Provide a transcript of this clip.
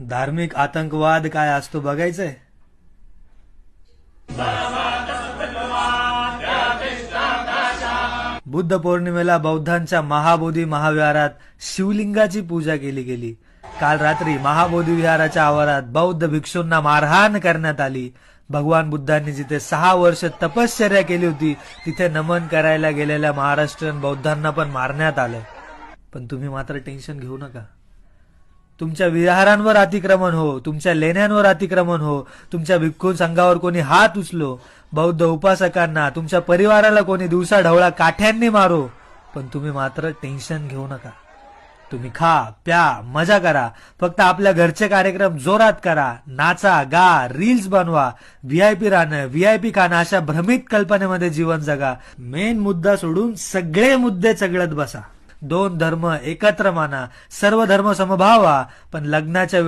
धार्मिक आतंकवाद काय असतो बघायचंय? बुद्ध पौर्णिमेला बौद्धांच्या महाबोधी महाविहारात शिवलिंगाची पूजा केली गेली. काल रात्री महाबोधी विहाराच्या आवारात बौद्ध भिक्षूंना मारहाण करण्यात आली. भगवान बुद्धांनी जिथे 6 वर्ष तपश्चर्या केली होती तिथे नमन करायला गेलेल्या महाराष्ट्रीयन बौद्धांना पण मारण्यात आलं. पण तुम्ही मात्र टेन्शन घेऊ नका. तुमच्या विहारांवर अतिक्रमण हो, तुमच्या लेण्यांवर अतिक्रमण हो, तुमच्या भिक्खू संघावर कोणी हात उचलो, बौद्ध उपासकांना, तुमच्या परिवाराला कोणी दिवसा ढवळा काठ्यांनी मारो, पण तुम्ही मात्र टेन्शन घेऊ नका. तुम्ही खा प्या मजा करा. फक्त आपल्या घरचे कार्यक्रम जोरात करा. नाचा गा, रील्स बनवा, व्हीआयपी राहणं, व्हीआयपी खाणं अशा भ्रमित कल्पनेमध्ये जीवन जगा. मेन मुद्दा सोडून सगळे मुद्दे चगळत बसा. 2 धर्म एकत्र माना, सर्व धर्म समभावा, पण लग्नाच्या